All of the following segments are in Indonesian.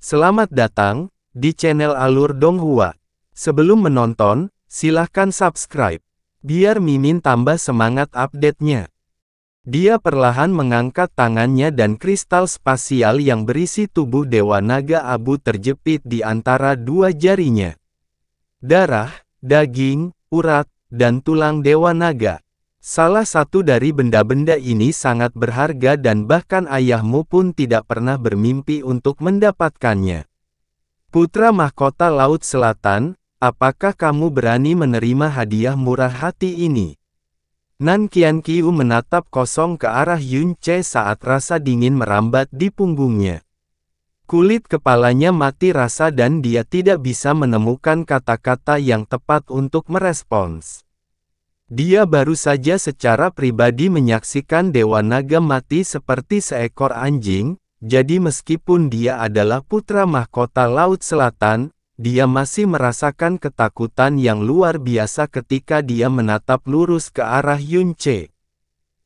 Selamat datang di channel Alur Donghua. Sebelum menonton, silahkan subscribe, biar Mimin tambah semangat update-nya. Dia perlahan mengangkat tangannya dan kristal spasial yang berisi tubuh Dewa Naga Abu terjepit di antara dua jarinya. Darah, daging, urat, dan tulang Dewa Naga. Salah satu dari benda-benda ini sangat berharga dan bahkan ayahmu pun tidak pernah bermimpi untuk mendapatkannya. Putra Mahkota Laut Selatan, apakah kamu berani menerima hadiah murah hati ini? Nan Qianqiu menatap kosong ke arah Yun Ce saat rasa dingin merambat di punggungnya. Kulit kepalanya mati rasa dan dia tidak bisa menemukan kata-kata yang tepat untuk merespons. Dia baru saja secara pribadi menyaksikan Dewa Naga mati seperti seekor anjing, jadi meskipun dia adalah putra mahkota Laut Selatan, dia masih merasakan ketakutan yang luar biasa ketika dia menatap lurus ke arah Yun Ce.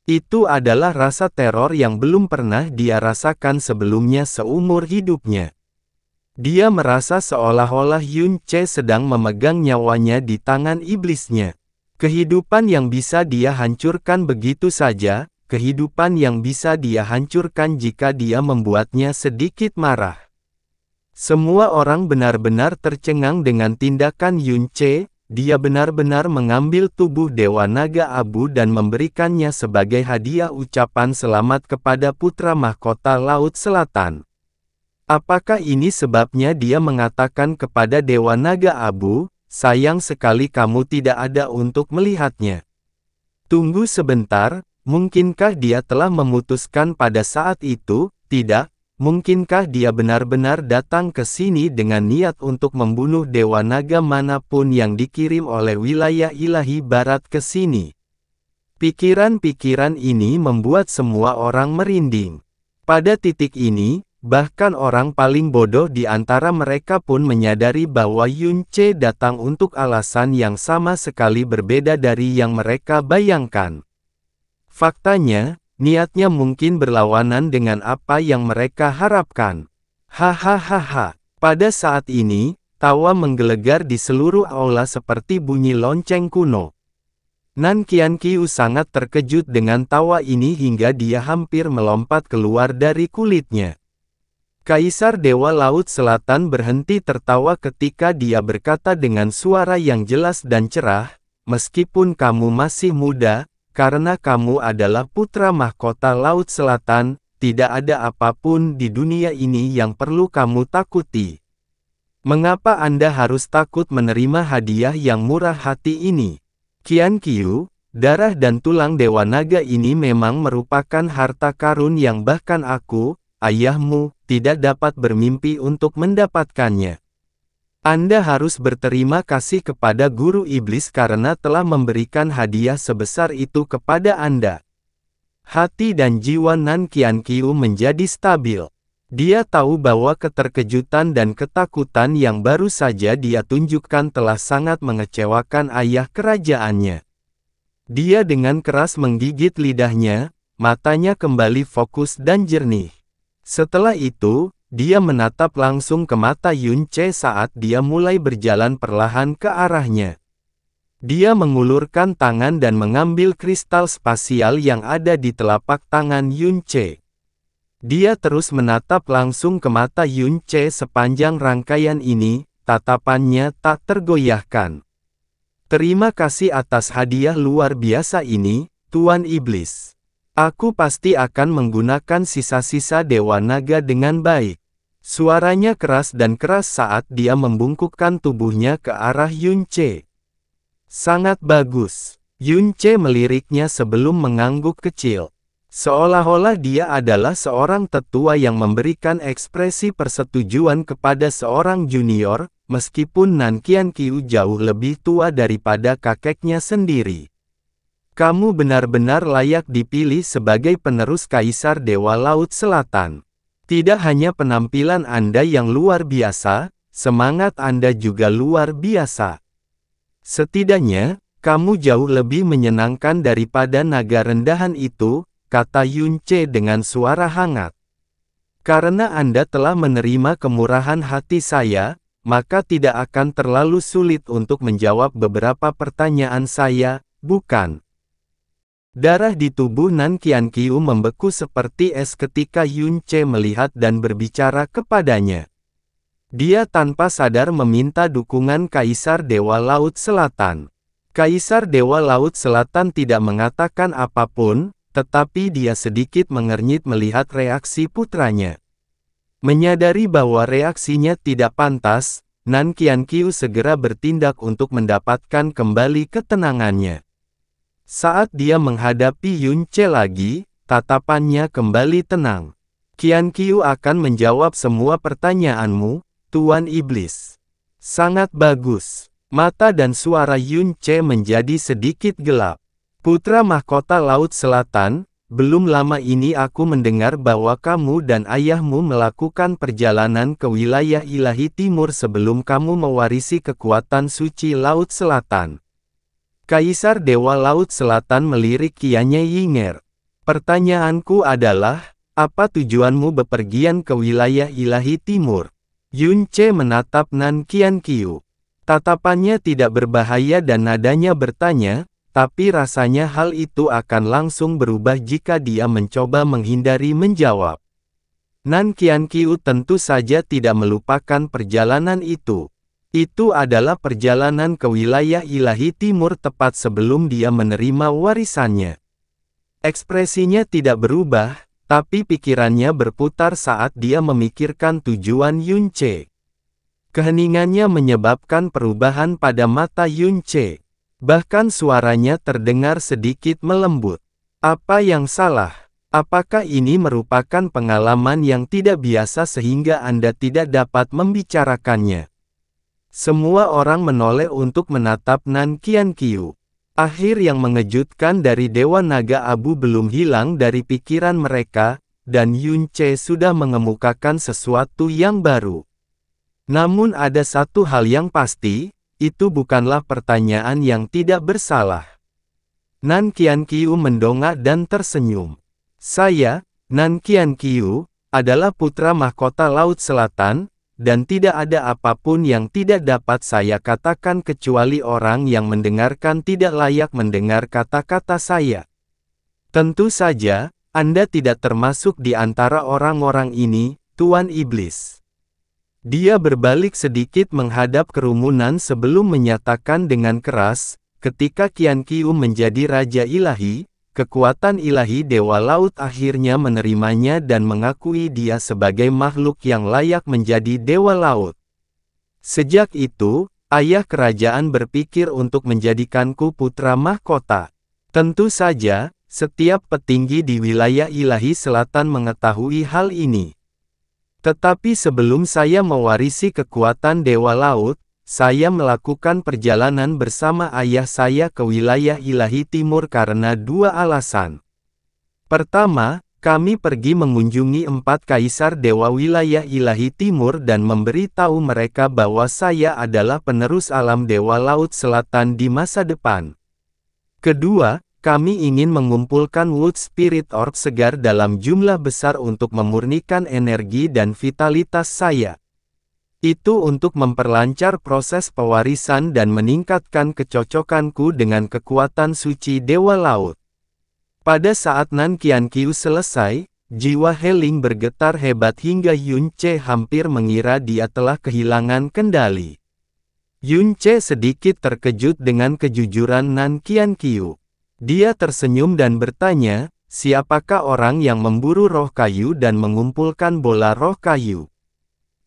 Itu adalah rasa teror yang belum pernah dia rasakan sebelumnya seumur hidupnya. Dia merasa seolah-olah Yun Ce sedang memegang nyawanya di tangan iblisnya. Kehidupan yang bisa dia hancurkan begitu saja, kehidupan yang bisa dia hancurkan jika dia membuatnya sedikit marah. Semua orang benar-benar tercengang dengan tindakan Yun Ce, dia benar-benar mengambil tubuh Dewa Naga Abu dan memberikannya sebagai hadiah ucapan selamat kepada putra mahkota Laut Selatan. Apakah ini sebabnya dia mengatakan kepada Dewa Naga Abu, sayang sekali kamu tidak ada untuk melihatnya. Tunggu sebentar, mungkinkah dia telah memutuskan pada saat itu? Tidak, mungkinkah dia benar-benar datang ke sini dengan niat untuk membunuh Dewa Naga manapun yang dikirim oleh wilayah ilahi barat ke sini? Pikiran-pikiran ini membuat semua orang merinding. Pada titik ini, bahkan orang paling bodoh di antara mereka pun menyadari bahwa Yun Ce datang untuk alasan yang sama sekali berbeda dari yang mereka bayangkan. Faktanya, niatnya mungkin berlawanan dengan apa yang mereka harapkan. Hahaha. Pada saat ini, tawa menggelegar di seluruh aula seperti bunyi lonceng kuno. Nan Qianqiu sangat terkejut dengan tawa ini hingga dia hampir melompat keluar dari kulitnya. Kaisar Dewa Laut Selatan berhenti tertawa ketika dia berkata dengan suara yang jelas dan cerah, meskipun kamu masih muda, karena kamu adalah putra mahkota Laut Selatan, tidak ada apapun di dunia ini yang perlu kamu takuti. Mengapa Anda harus takut menerima hadiah yang murah hati ini? Qianqiu, darah dan tulang Dewa Naga ini memang merupakan harta karun yang bahkan aku, ayahmu, tidak dapat bermimpi untuk mendapatkannya. Anda harus berterima kasih kepada Guru Iblis karena telah memberikan hadiah sebesar itu kepada Anda. Hati dan jiwa Nan Qianqiu menjadi stabil. Dia tahu bahwa keterkejutan dan ketakutan yang baru saja dia tunjukkan telah sangat mengecewakan ayah kerajaannya. Dia dengan keras menggigit lidahnya, matanya kembali fokus dan jernih. Setelah itu, dia menatap langsung ke mata Yun Ce saat dia mulai berjalan perlahan ke arahnya. Dia mengulurkan tangan dan mengambil kristal spasial yang ada di telapak tangan Yun Ce. Dia terus menatap langsung ke mata Yun Ce sepanjang rangkaian ini, tatapannya tak tergoyahkan. Terima kasih atas hadiah luar biasa ini, Tuan Iblis. Aku pasti akan menggunakan sisa-sisa Dewa Naga dengan baik. Suaranya keras dan keras saat dia membungkukkan tubuhnya ke arah Yun Ce. Sangat bagus. Yun Ce meliriknya sebelum mengangguk kecil. Seolah-olah dia adalah seorang tetua yang memberikan ekspresi persetujuan kepada seorang junior, meskipun Nan Qianqiu jauh lebih tua daripada kakeknya sendiri. Kamu benar-benar layak dipilih sebagai penerus Kaisar Dewa Laut Selatan. Tidak hanya penampilan Anda yang luar biasa, semangat Anda juga luar biasa. Setidaknya, kamu jauh lebih menyenangkan daripada naga rendahan itu, kata Yun Ce dengan suara hangat. Karena Anda telah menerima kemurahan hati saya, maka tidak akan terlalu sulit untuk menjawab beberapa pertanyaan saya, bukan? Darah di tubuh Nan Qianqiu membeku seperti es ketika Yun Ce melihat dan berbicara kepadanya. Dia tanpa sadar meminta dukungan Kaisar Dewa Laut Selatan. Kaisar Dewa Laut Selatan tidak mengatakan apapun, tetapi dia sedikit mengernyit melihat reaksi putranya. Menyadari bahwa reaksinya tidak pantas, Nan Qianqiu segera bertindak untuk mendapatkan kembali ketenangannya. Saat dia menghadapi Yun Ce lagi, tatapannya kembali tenang. Qianqiu akan menjawab semua pertanyaanmu, Tuan Iblis. Sangat bagus. Mata dan suara Yun Ce menjadi sedikit gelap. Putra Mahkota Laut Selatan, belum lama ini aku mendengar bahwa kamu dan ayahmu melakukan perjalanan ke wilayah ilahi timur sebelum kamu mewarisi kekuatan suci Laut Selatan. Kaisar Dewa Laut Selatan melirik kianya Yinger. Pertanyaanku adalah, apa tujuanmu bepergian ke wilayah ilahi timur? Yun Ce menatap Nan Qianqiu. Tatapannya tidak berbahaya dan nadanya bertanya, tapi rasanya hal itu akan langsung berubah jika dia mencoba menghindari menjawab. Nan Qianqiu tentu saja tidak melupakan perjalanan itu. Itu adalah perjalanan ke wilayah ilahi timur tepat sebelum dia menerima warisannya. Ekspresinya tidak berubah, tapi pikirannya berputar saat dia memikirkan tujuan Yun Ce. Keheningannya menyebabkan perubahan pada mata Yun Ce. Bahkan suaranya terdengar sedikit melembut. Apa yang salah? Apakah ini merupakan pengalaman yang tidak biasa sehingga Anda tidak dapat membicarakannya? Semua orang menoleh untuk menatap Nan Qianqiu. Akhir yang mengejutkan dari Dewa Naga Abu belum hilang dari pikiran mereka, dan Yun Ce sudah mengemukakan sesuatu yang baru. Namun ada satu hal yang pasti, itu bukanlah pertanyaan yang tidak bersalah. Nan Qianqiu mendongak dan tersenyum. Saya, Nan Qianqiu, adalah putra mahkota Laut Selatan, dan tidak ada apapun yang tidak dapat saya katakan kecuali orang yang mendengarkan tidak layak mendengar kata-kata saya. Tentu saja, Anda tidak termasuk di antara orang-orang ini, Tuan Iblis. Dia berbalik sedikit menghadap kerumunan sebelum menyatakan dengan keras, ketika Qianqiu menjadi Raja Ilahi, kekuatan ilahi Dewa Laut akhirnya menerimanya dan mengakui dia sebagai makhluk yang layak menjadi Dewa Laut. Sejak itu, ayah kerajaan berpikir untuk menjadikanku putra mahkota. Tentu saja, setiap petinggi di wilayah ilahi selatan mengetahui hal ini. Tetapi sebelum saya mewarisi kekuatan Dewa Laut, saya melakukan perjalanan bersama ayah saya ke wilayah ilahi timur karena dua alasan. Pertama, kami pergi mengunjungi 4 kaisar dewa wilayah ilahi timur dan memberi tahu mereka bahwa saya adalah penerus alam Dewa Laut Selatan di masa depan. Kedua, kami ingin mengumpulkan Wood Spirit Orb segar dalam jumlah besar untuk memurnikan energi dan vitalitas saya. Itu untuk memperlancar proses pewarisan dan meningkatkan kecocokanku dengan kekuatan suci Dewa Laut. Pada saat Nan Qianqiu selesai, jiwa Heling bergetar hebat hingga Yun Ce hampir mengira dia telah kehilangan kendali. Yun Ce sedikit terkejut dengan kejujuran Nan Qianqiu. Dia tersenyum dan bertanya, siapakah orang yang memburu roh kayu dan mengumpulkan bola roh kayu?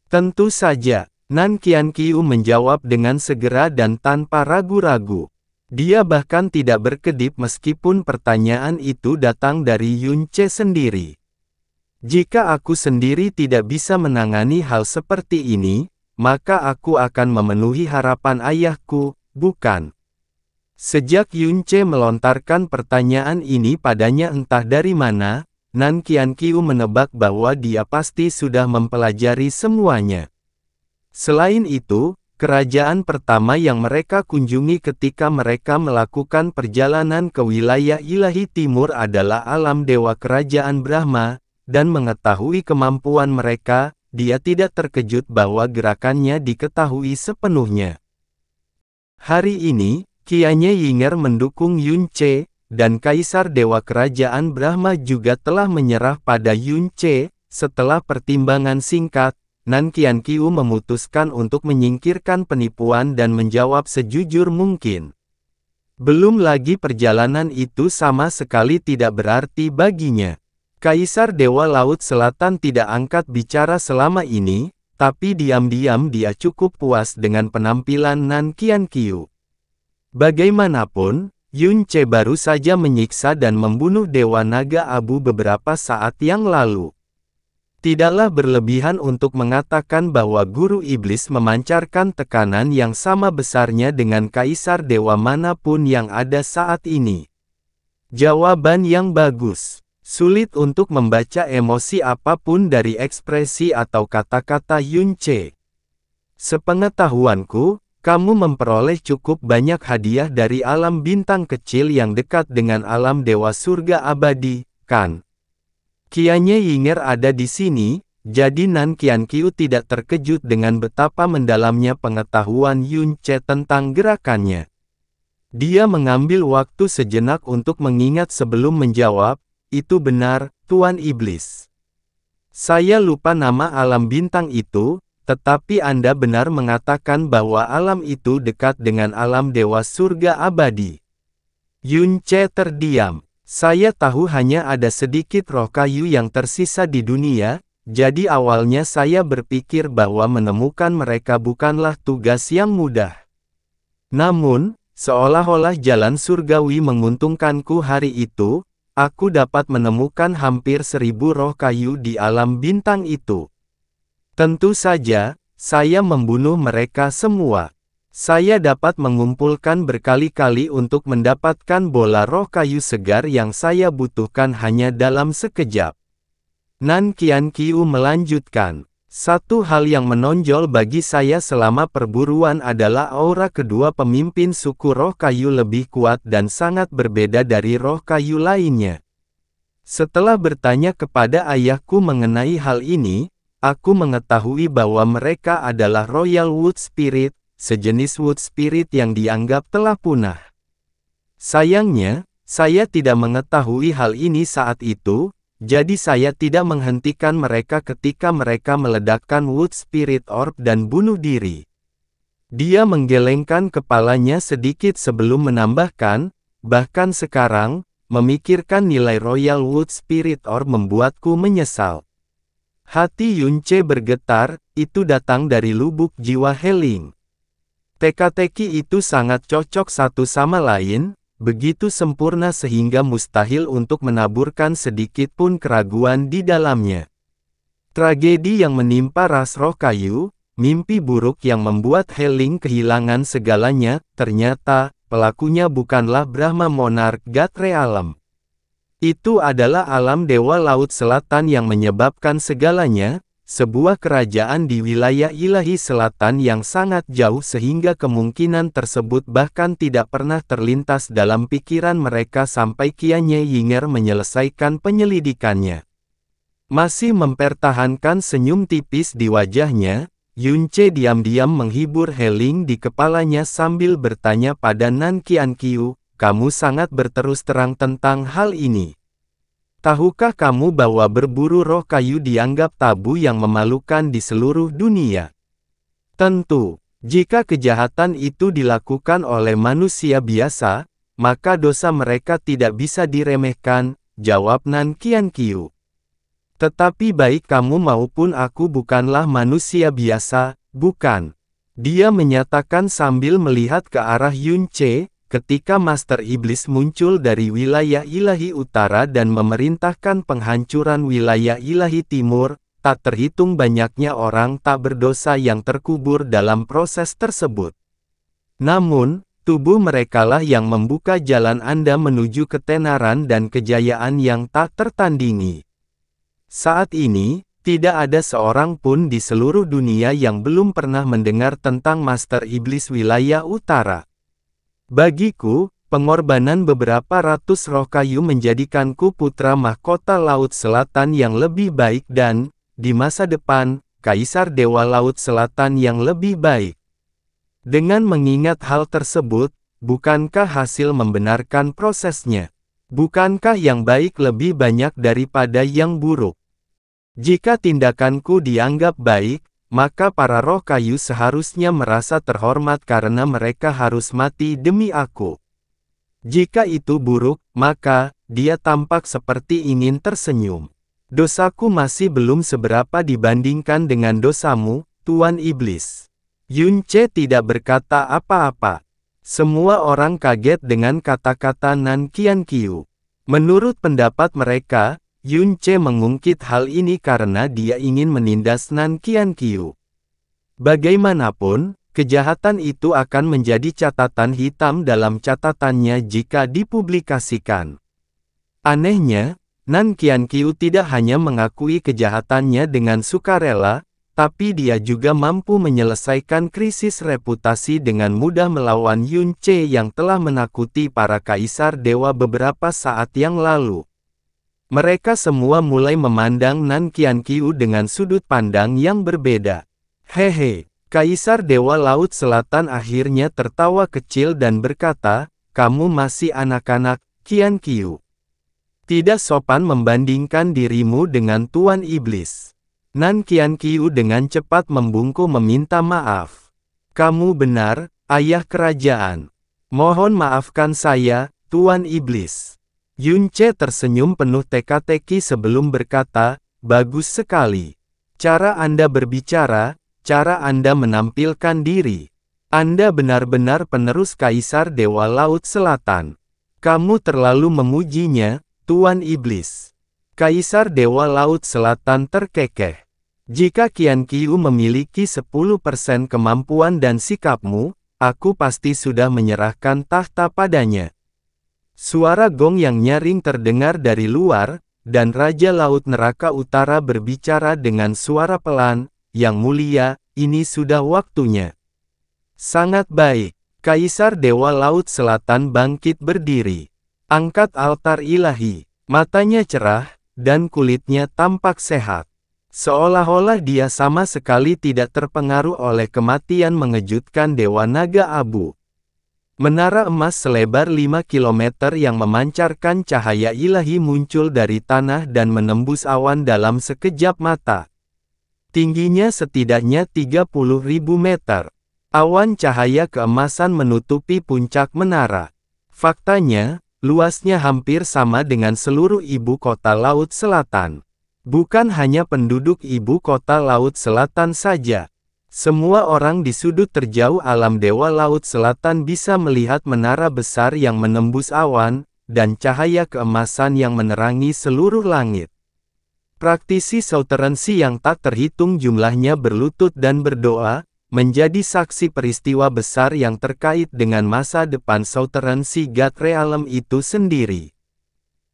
Tentu saja, Nan Qianqiu menjawab dengan segera dan tanpa ragu-ragu. Dia bahkan tidak berkedip meskipun pertanyaan itu datang dari Yun Ce sendiri. Jika aku sendiri tidak bisa menangani hal seperti ini, maka aku akan memenuhi harapan ayahku, bukan? Sejak Yun Ce melontarkan pertanyaan ini padanya entah dari mana, Nan Qianqiu menebak bahwa dia pasti sudah mempelajari semuanya. Selain itu, kerajaan pertama yang mereka kunjungi ketika mereka melakukan perjalanan ke wilayah ilahi timur adalah alam dewa kerajaan Brahma, dan mengetahui kemampuan mereka, dia tidak terkejut bahwa gerakannya diketahui sepenuhnya. Hari ini, Qianye Yinger mendukung Yun Ce, dan Kaisar Dewa Kerajaan Brahma juga telah menyerah pada Yun Ce. Setelah pertimbangan singkat, Nan Qianqiu memutuskan untuk menyingkirkan penipuan dan menjawab sejujur mungkin. Belum lagi perjalanan itu sama sekali tidak berarti baginya. Kaisar Dewa Laut Selatan tidak angkat bicara selama ini, tapi diam-diam dia cukup puas dengan penampilan Nan Qianqiu. Bagaimanapun, Yun Ce baru saja menyiksa dan membunuh Dewa Naga Abu beberapa saat yang lalu. Tidaklah berlebihan untuk mengatakan bahwa Guru Iblis memancarkan tekanan yang sama besarnya dengan Kaisar Dewa manapun yang ada saat ini. Jawaban yang bagus. Sulit untuk membaca emosi apapun dari ekspresi atau kata-kata Yun Ce. Sepengetahuanku, kamu memperoleh cukup banyak hadiah dari alam bintang kecil yang dekat dengan alam dewa surga abadi, kan? Qianye Yinger ada di sini, jadi Nan Qianqiu tidak terkejut dengan betapa mendalamnya pengetahuan Yun Ce tentang gerakannya. Dia mengambil waktu sejenak untuk mengingat sebelum menjawab, itu benar, Tuan Iblis. Saya lupa nama alam bintang itu, tetapi Anda benar mengatakan bahwa alam itu dekat dengan alam dewa surga abadi. Yun Ce terdiam. Saya tahu hanya ada sedikit roh kayu yang tersisa di dunia, jadi awalnya saya berpikir bahwa menemukan mereka bukanlah tugas yang mudah. Namun, seolah-olah jalan surgawi menguntungkanku hari itu, aku dapat menemukan hampir 1000 roh kayu di alam bintang itu. Tentu saja, saya membunuh mereka semua. Saya dapat mengumpulkan berkali-kali untuk mendapatkan bola roh kayu segar yang saya butuhkan hanya dalam sekejap. Nan Qianqiu melanjutkan, satu hal yang menonjol bagi saya selama perburuan adalah aura kedua pemimpin suku roh kayu lebih kuat dan sangat berbeda dari roh kayu lainnya. Setelah bertanya kepada ayahku mengenai hal ini, aku mengetahui bahwa mereka adalah Royal Wood Spirit, sejenis Wood Spirit yang dianggap telah punah. Sayangnya, saya tidak mengetahui hal ini saat itu, jadi saya tidak menghentikan mereka ketika mereka meledakkan Wood Spirit Orb dan bunuh diri. Dia menggelengkan kepalanya sedikit sebelum menambahkan, bahkan sekarang, memikirkan nilai Royal Wood Spirit Orb membuatku menyesal. Hati Yun Ce bergetar, itu datang dari lubuk jiwa Heling. Teka-teki itu sangat cocok satu sama lain, begitu sempurna sehingga mustahil untuk menaburkan sedikit pun keraguan di dalamnya. Tragedi yang menimpa ras roh kayu, mimpi buruk yang membuat Heling kehilangan segalanya, ternyata, pelakunya bukanlah Brahma Monarch God Realm. Itu adalah alam Dewa Laut Selatan yang menyebabkan segalanya, sebuah kerajaan di wilayah ilahi selatan yang sangat jauh sehingga kemungkinan tersebut bahkan tidak pernah terlintas dalam pikiran mereka sampai Qianye Yinger menyelesaikan penyelidikannya. Masih mempertahankan senyum tipis di wajahnya, Yun Ce diam-diam menghibur Heling di kepalanya sambil bertanya pada Nan Qianqiu, kamu sangat berterus terang tentang hal ini. Tahukah kamu bahwa berburu roh kayu dianggap tabu yang memalukan di seluruh dunia? Tentu, jika kejahatan itu dilakukan oleh manusia biasa, maka dosa mereka tidak bisa diremehkan, jawab Nan Qianqiu. Tetapi baik kamu maupun aku bukanlah manusia biasa, bukan? Dia menyatakan sambil melihat ke arah Yun Ce, ketika Master Iblis muncul dari wilayah ilahi utara dan memerintahkan penghancuran wilayah ilahi timur, tak terhitung banyaknya orang tak berdosa yang terkubur dalam proses tersebut. Namun, tubuh merekalah yang membuka jalan Anda menuju ketenaran dan kejayaan yang tak tertandingi. Saat ini, tidak ada seorang pun di seluruh dunia yang belum pernah mendengar tentang Master Iblis wilayah utara. Bagiku, Pengorbanan beberapa ratus roh kayu menjadikanku putra mahkota Laut Selatan yang lebih baik dan, di masa depan, Kaisar Dewa Laut Selatan yang lebih baik. Dengan mengingat hal tersebut, bukankah hasil membenarkan prosesnya? Bukankah yang baik lebih banyak daripada yang buruk? Jika tindakanku dianggap baik, maka para roh kayu seharusnya merasa terhormat karena mereka harus mati demi aku. Jika itu buruk, maka dia tampak seperti ingin tersenyum. Dosaku masih belum seberapa dibandingkan dengan dosamu, Tuan Iblis. Yunce tidak berkata apa-apa. Semua orang kaget dengan kata-kata Nan Qianqiu. Menurut pendapat mereka, Yunce mengungkit hal ini karena dia ingin menindas Nan Qianqiu. Bagaimanapun, kejahatan itu akan menjadi catatan hitam dalam catatannya jika dipublikasikan. Anehnya, Nan Qianqiu tidak hanya mengakui kejahatannya dengan sukarela, tapi dia juga mampu menyelesaikan krisis reputasi dengan mudah melawan Yunce yang telah menakuti para kaisar dewa beberapa saat yang lalu. Mereka semua mulai memandang Nan Qianqiu dengan sudut pandang yang berbeda. Hehe. Kaisar Dewa Laut Selatan akhirnya tertawa kecil dan berkata, "Kamu masih anak-anak, Qianqiu. Tidak sopan membandingkan dirimu dengan Tuan Iblis." Nan Qianqiu dengan cepat membungkuk meminta maaf. "Kamu benar, ayah kerajaan. Mohon maafkan saya, Tuan Iblis." Yunce tersenyum penuh teka-teki sebelum berkata, "Bagus sekali. Cara Anda berbicara, cara Anda menampilkan diri. Anda benar-benar penerus Kaisar Dewa Laut Selatan. Kamu terlalu memujinya, Tuan Iblis." Kaisar Dewa Laut Selatan terkekeh. "Jika Qianqiu memiliki 10% kemampuan dan sikapmu, aku pasti sudah menyerahkan tahta padanya." Suara gong yang nyaring terdengar dari luar, dan Raja Laut Neraka Utara berbicara dengan suara pelan, "Yang mulia, ini sudah waktunya." "Sangat baik." Kaisar Dewa Laut Selatan bangkit berdiri. Angkat altar ilahi. Matanya cerah, dan kulitnya tampak sehat. Seolah-olah dia sama sekali tidak terpengaruh oleh kematian mengejutkan Dewa Naga Abu. Menara emas selebar 5 km yang memancarkan cahaya ilahi muncul dari tanah dan menembus awan dalam sekejap mata. Tingginya setidaknya 30.000 meter. Awan cahaya keemasan menutupi puncak menara. Faktanya, luasnya hampir sama dengan seluruh ibu kota Laut Selatan. Bukan hanya penduduk ibu kota Laut Selatan saja. Semua orang di sudut terjauh alam Dewa Laut Selatan bisa melihat menara besar yang menembus awan, dan cahaya keemasan yang menerangi seluruh langit. Praktisi Southernsi yang tak terhitung jumlahnya berlutut dan berdoa, menjadi saksi peristiwa besar yang terkait dengan masa depan Southernsi God Realm itu sendiri.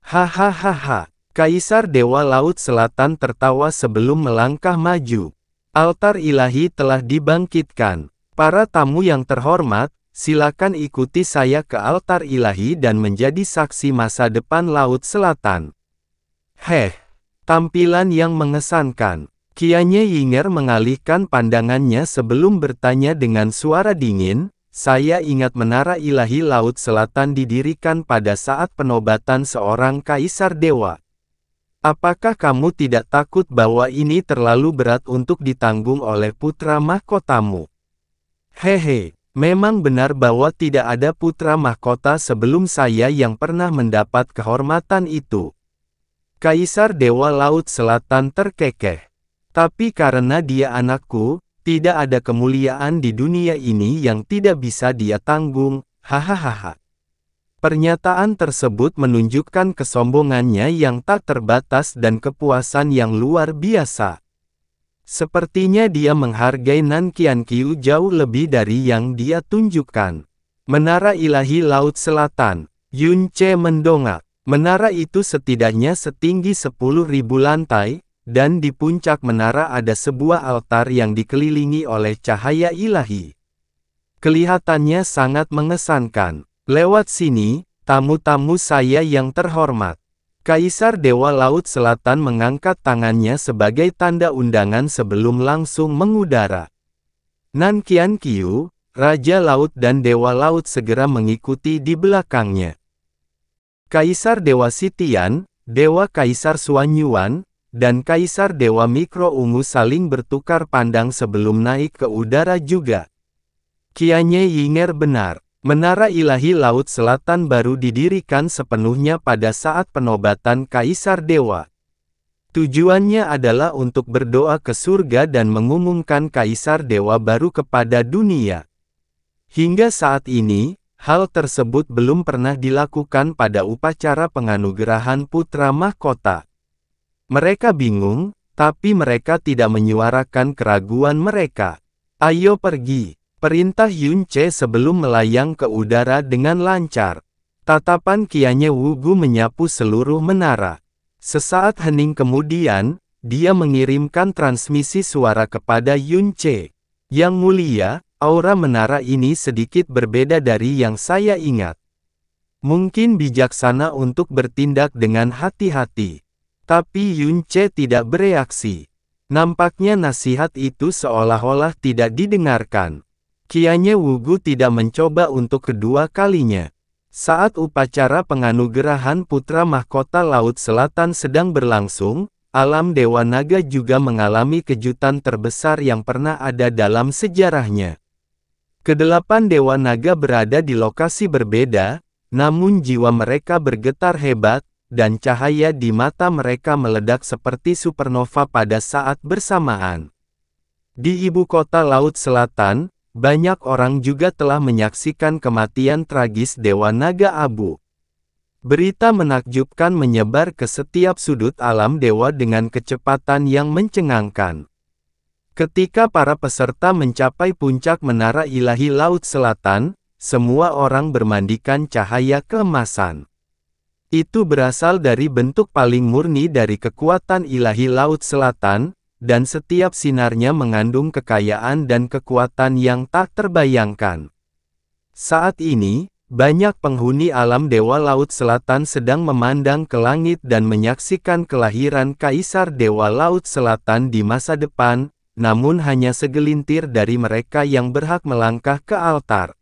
Hahaha, Kaisar Dewa Laut Selatan tertawa sebelum melangkah maju. Altar ilahi telah dibangkitkan. Para tamu yang terhormat, silakan ikuti saya ke altar ilahi dan menjadi saksi masa depan Laut Selatan. Heh. Tampilan yang mengesankan. Qianye Yinger mengalihkan pandangannya sebelum bertanya dengan suara dingin, "Saya ingat menara ilahi Laut Selatan didirikan pada saat penobatan seorang kaisar dewa. Apakah kamu tidak takut bahwa ini terlalu berat untuk ditanggung oleh putra mahkotamu?" Hehe, memang benar bahwa tidak ada putra mahkota sebelum saya yang pernah mendapat kehormatan itu. Kaisar Dewa Laut Selatan terkekeh. "Tapi karena dia anakku, tidak ada kemuliaan di dunia ini yang tidak bisa dia tanggung." Hahaha. Pernyataan tersebut menunjukkan kesombongannya yang tak terbatas dan kepuasan yang luar biasa. Sepertinya dia menghargai Nan Qianqiu jauh lebih dari yang dia tunjukkan. Menara ilahi Laut Selatan. Yunce mendongak. Menara itu setidaknya setinggi 10.000 lantai, dan di puncak menara ada sebuah altar yang dikelilingi oleh cahaya ilahi. Kelihatannya sangat mengesankan. Lewat sini, tamu-tamu saya yang terhormat. Kaisar Dewa Laut Selatan mengangkat tangannya sebagai tanda undangan sebelum langsung mengudara. Nan Qianqiu, Raja Laut dan Dewa Laut segera mengikuti di belakangnya. Kaisar Dewa Sitian, Dewa Kaisar Xuanyuan, dan Kaisar Dewa Mikro Ungu saling bertukar pandang sebelum naik ke udara juga. Qianye Yinger benar. Menara Ilahi Laut Selatan baru didirikan sepenuhnya pada saat penobatan Kaisar Dewa. Tujuannya adalah untuk berdoa ke surga dan mengumumkan Kaisar Dewa baru kepada dunia. Hingga saat ini, hal tersebut belum pernah dilakukan pada upacara penganugerahan Putra Mahkota. Mereka bingung, tapi mereka tidak menyuarakan keraguan mereka. Ayo pergi. Perintah Yun Ce sebelum melayang ke udara dengan lancar. Tatapan Qianye Wugu menyapu seluruh menara. Sesaat hening kemudian, dia mengirimkan transmisi suara kepada Yun Ce. Yang mulia, aura menara ini sedikit berbeda dari yang saya ingat. Mungkin bijaksana untuk bertindak dengan hati-hati. Tapi Yun Ce tidak bereaksi. Nampaknya nasihat itu seolah-olah tidak didengarkan. Qianye Wugu tidak mencoba untuk kedua kalinya. Saat upacara penganugerahan Putra Mahkota Laut Selatan sedang berlangsung, alam Dewa Naga juga mengalami kejutan terbesar yang pernah ada dalam sejarahnya. Kedelapan Dewa Naga berada di lokasi berbeda, namun jiwa mereka bergetar hebat, dan cahaya di mata mereka meledak seperti supernova pada saat bersamaan. Di ibu kota Laut Selatan, banyak orang juga telah menyaksikan kematian tragis Dewa Naga Abu. Berita menakjubkan menyebar ke setiap sudut alam dewa dengan kecepatan yang mencengangkan. Ketika para peserta mencapai puncak menara Ilahi Laut Selatan, semua orang bermandikan cahaya keemasan. Itu berasal dari bentuk paling murni dari kekuatan Ilahi Laut Selatan, dan setiap sinarnya mengandung kekayaan dan kekuatan yang tak terbayangkan. Saat ini, banyak penghuni alam Dewa Laut Selatan sedang memandang ke langit dan menyaksikan kelahiran Kaisar Dewa Laut Selatan di masa depan, namun hanya segelintir dari mereka yang berhak melangkah ke altar.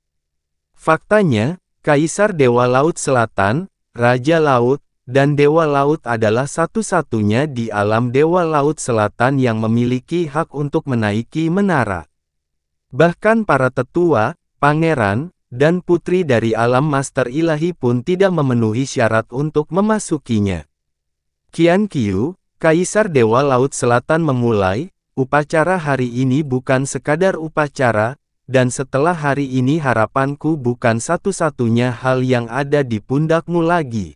Faktanya, Kaisar Dewa Laut Selatan, Raja Laut, dan Dewa Laut adalah satu-satunya di alam Dewa Laut Selatan yang memiliki hak untuk menaiki menara. Bahkan para tetua, pangeran, dan putri dari alam Master Ilahi pun tidak memenuhi syarat untuk memasukinya. Qianqiu, Kaisar Dewa Laut Selatan memulai, upacara hari ini bukan sekadar upacara, dan setelah hari ini harapanku bukan satu-satunya hal yang ada di pundakmu lagi.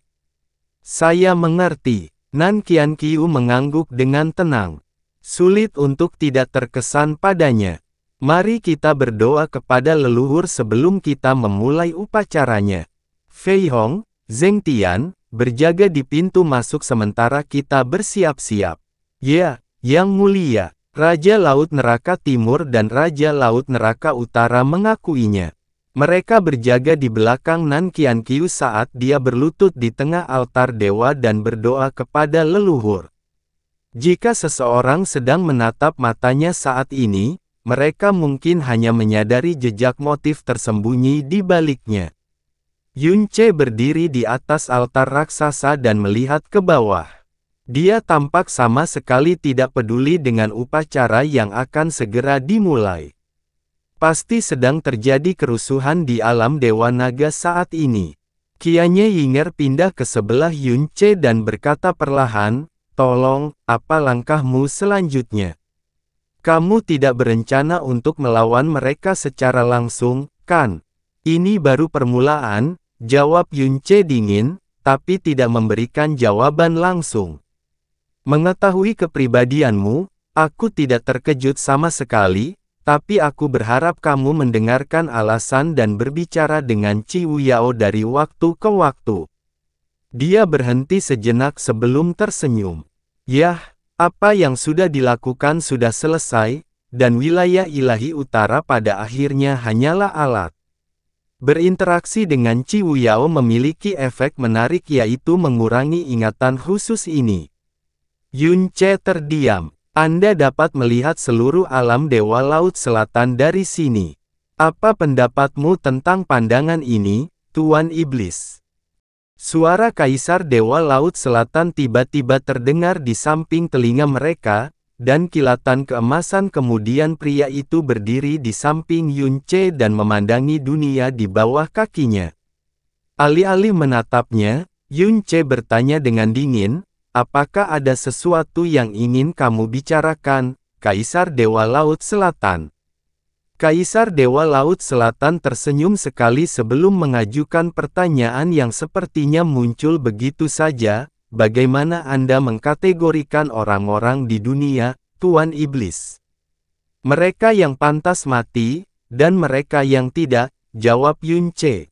Saya mengerti. Nan Qianqiu mengangguk dengan tenang. Sulit untuk tidak terkesan padanya. Mari kita berdoa kepada leluhur sebelum kita memulai upacaranya. Fei Hong, Zheng Tian, berjaga di pintu masuk sementara kita bersiap-siap. Ya, Yang Mulia, Raja Laut Neraka Timur dan Raja Laut Neraka Utara mengakuinya. Mereka berjaga di belakang Nan Qianqiu saat dia berlutut di tengah altar dewa dan berdoa kepada leluhur. Jika seseorang sedang menatap matanya saat ini, mereka mungkin hanya menyadari jejak motif tersembunyi di baliknya. Yun Ce berdiri di atas altar raksasa dan melihat ke bawah. Dia tampak sama sekali tidak peduli dengan upacara yang akan segera dimulai. Pasti sedang terjadi kerusuhan di alam Dewa Naga saat ini. Qianye Yinger pindah ke sebelah Yun Ce dan berkata perlahan, "Tolong, apa langkahmu selanjutnya? Kamu tidak berencana untuk melawan mereka secara langsung, kan?" "Ini baru permulaan," jawab Yun Ce dingin, tapi tidak memberikan jawaban langsung. "Mengetahui kepribadianmu, aku tidak terkejut sama sekali. Tapi aku berharap kamu mendengarkan alasan dan berbicara dengan Qi Wuyao dari waktu ke waktu." Dia berhenti sejenak sebelum tersenyum. "Yah, apa yang sudah dilakukan sudah selesai, dan wilayah Ilahi Utara pada akhirnya hanyalah alat. Berinteraksi dengan Ciwu Yao memiliki efek menarik yaitu mengurangi ingatan khusus ini. Yun Ce terdiam. Anda dapat melihat seluruh alam Dewa Laut Selatan dari sini. Apa pendapatmu tentang pandangan ini, Tuan Iblis? Suara Kaisar Dewa Laut Selatan tiba-tiba terdengar di samping telinga mereka, dan kilatan keemasan kemudian pria itu berdiri di samping Yun Ce dan memandangi dunia di bawah kakinya. Alih-alih menatapnya, Yun Ce bertanya dengan dingin, apakah ada sesuatu yang ingin kamu bicarakan, Kaisar Dewa Laut Selatan? Kaisar Dewa Laut Selatan tersenyum sekali sebelum mengajukan pertanyaan yang sepertinya muncul begitu saja, bagaimana Anda mengkategorikan orang-orang di dunia, Tuan Iblis? Mereka yang pantas mati, dan mereka yang tidak, jawab Yun Ce.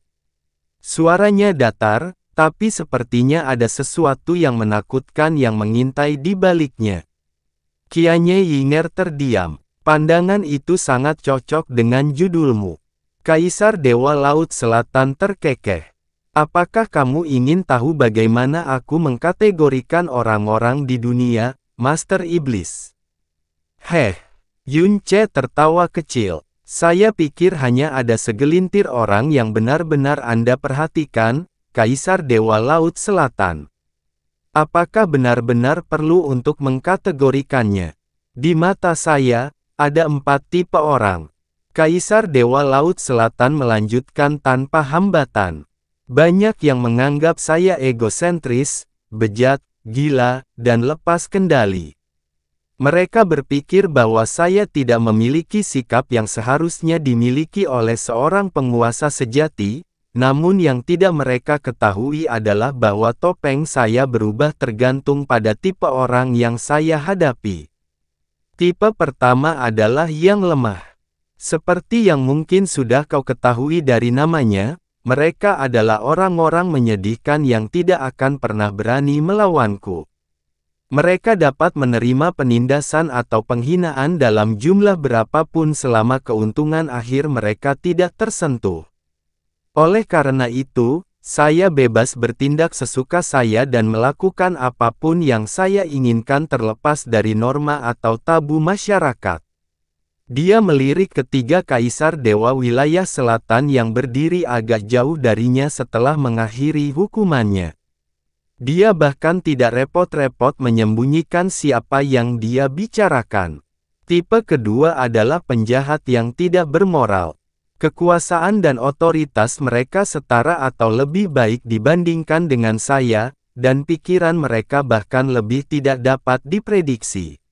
Suaranya datar, tapi sepertinya ada sesuatu yang menakutkan yang mengintai di baliknya. Qianye Yinger terdiam. Pandangan itu sangat cocok dengan judulmu. Kaisar Dewa Laut Selatan terkekeh. Apakah kamu ingin tahu bagaimana aku mengkategorikan orang-orang di dunia, Master Iblis? Heh, Yun Ce tertawa kecil. Saya pikir hanya ada segelintir orang yang benar-benar Anda perhatikan, Kaisar Dewa Laut Selatan. Apakah benar-benar perlu untuk mengkategorikannya? Di mata saya, ada 4 tipe orang. Kaisar Dewa Laut Selatan melanjutkan tanpa hambatan. Banyak yang menganggap saya egosentris, bejat, gila, dan lepas kendali. Mereka berpikir bahwa saya tidak memiliki sikap yang seharusnya dimiliki oleh seorang penguasa sejati. Namun yang tidak mereka ketahui adalah bahwa topeng saya berubah tergantung pada tipe orang yang saya hadapi. Tipe pertama adalah yang lemah. Seperti yang mungkin sudah kau ketahui dari namanya, mereka adalah orang-orang menyedihkan yang tidak akan pernah berani melawanku. Mereka dapat menerima penindasan atau penghinaan dalam jumlah berapapun selama keuntungan akhir mereka tidak tersentuh. Oleh karena itu, saya bebas bertindak sesuka saya dan melakukan apapun yang saya inginkan terlepas dari norma atau tabu masyarakat. Dia melirik ketiga kaisar dewa wilayah selatan yang berdiri agak jauh darinya setelah mengakhiri hukumannya. Dia bahkan tidak repot-repot menyembunyikan siapa yang dia bicarakan. Tipe kedua adalah penjahat yang tidak bermoral. Kekuasaan dan otoritas mereka setara atau lebih baik dibandingkan dengan saya, dan pikiran mereka bahkan lebih tidak dapat diprediksi.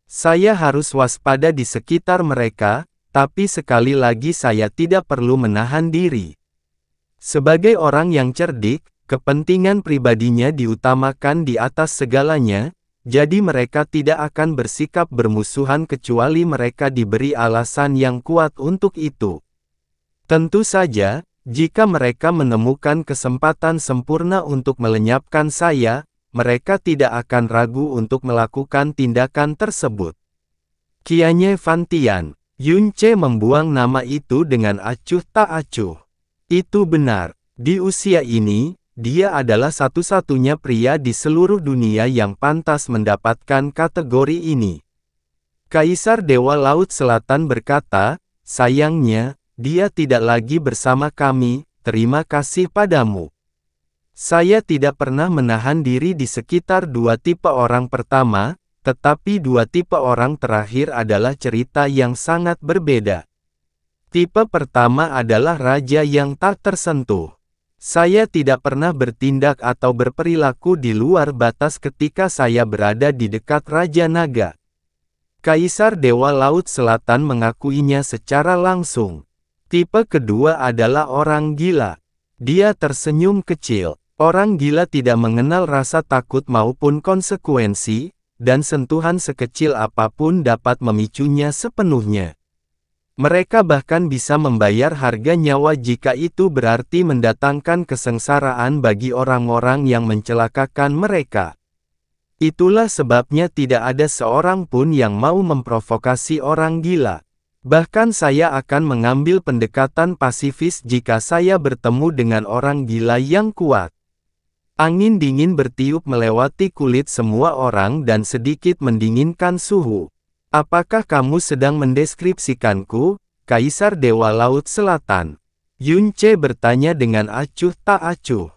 Saya harus waspada di sekitar mereka, tapi sekali lagi saya tidak perlu menahan diri. Sebagai orang yang cerdik, kepentingan pribadinya diutamakan di atas segalanya, jadi mereka tidak akan bersikap bermusuhan kecuali mereka diberi alasan yang kuat untuk itu. Tentu saja, jika mereka menemukan kesempatan sempurna untuk melenyapkan saya, mereka tidak akan ragu untuk melakukan tindakan tersebut. Qianye Fantian, Yun Ce membuang nama itu dengan acuh tak acuh. Itu benar, di usia ini, dia adalah satu-satunya pria di seluruh dunia yang pantas mendapatkan kategori ini. Kaisar Dewa Laut Selatan berkata, sayangnya, dia tidak lagi bersama kami, terima kasih padamu. Saya tidak pernah menahan diri di sekitar 2 tipe orang pertama, tetapi 2 tipe orang terakhir adalah cerita yang sangat berbeda. Tipe pertama adalah raja yang tak tersentuh. Saya tidak pernah bertindak atau berperilaku di luar batas ketika saya berada di dekat Raja Naga. Kaisar Dewa Laut Selatan mengakuinya secara langsung. Tipe kedua adalah orang gila. Dia tersenyum kecil. Orang gila tidak mengenal rasa takut maupun konsekuensi, dan sentuhan sekecil apapun dapat memicunya sepenuhnya. Mereka bahkan bisa membayar harga nyawa jika itu berarti mendatangkan kesengsaraan bagi orang-orang yang mencelakakan mereka. Itulah sebabnya tidak ada seorang pun yang mau memprovokasi orang gila. Bahkan saya akan mengambil pendekatan pasifis jika saya bertemu dengan orang gila yang kuat. Angin dingin bertiup melewati kulit semua orang dan sedikit mendinginkan suhu. Apakah kamu sedang mendeskripsikanku, Kaisar Dewa Laut Selatan? Yunce bertanya dengan acuh tak acuh.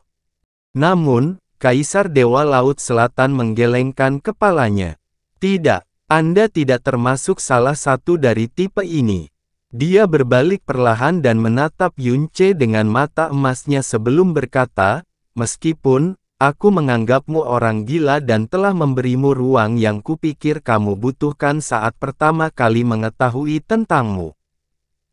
Namun, Kaisar Dewa Laut Selatan menggelengkan kepalanya. Tidak. Anda tidak termasuk salah satu dari tipe ini. Dia berbalik perlahan dan menatap Yunce dengan mata emasnya sebelum berkata, meskipun aku menganggapmu orang gila dan telah memberimu ruang yang kupikir kamu butuhkan saat pertama kali mengetahui tentangmu.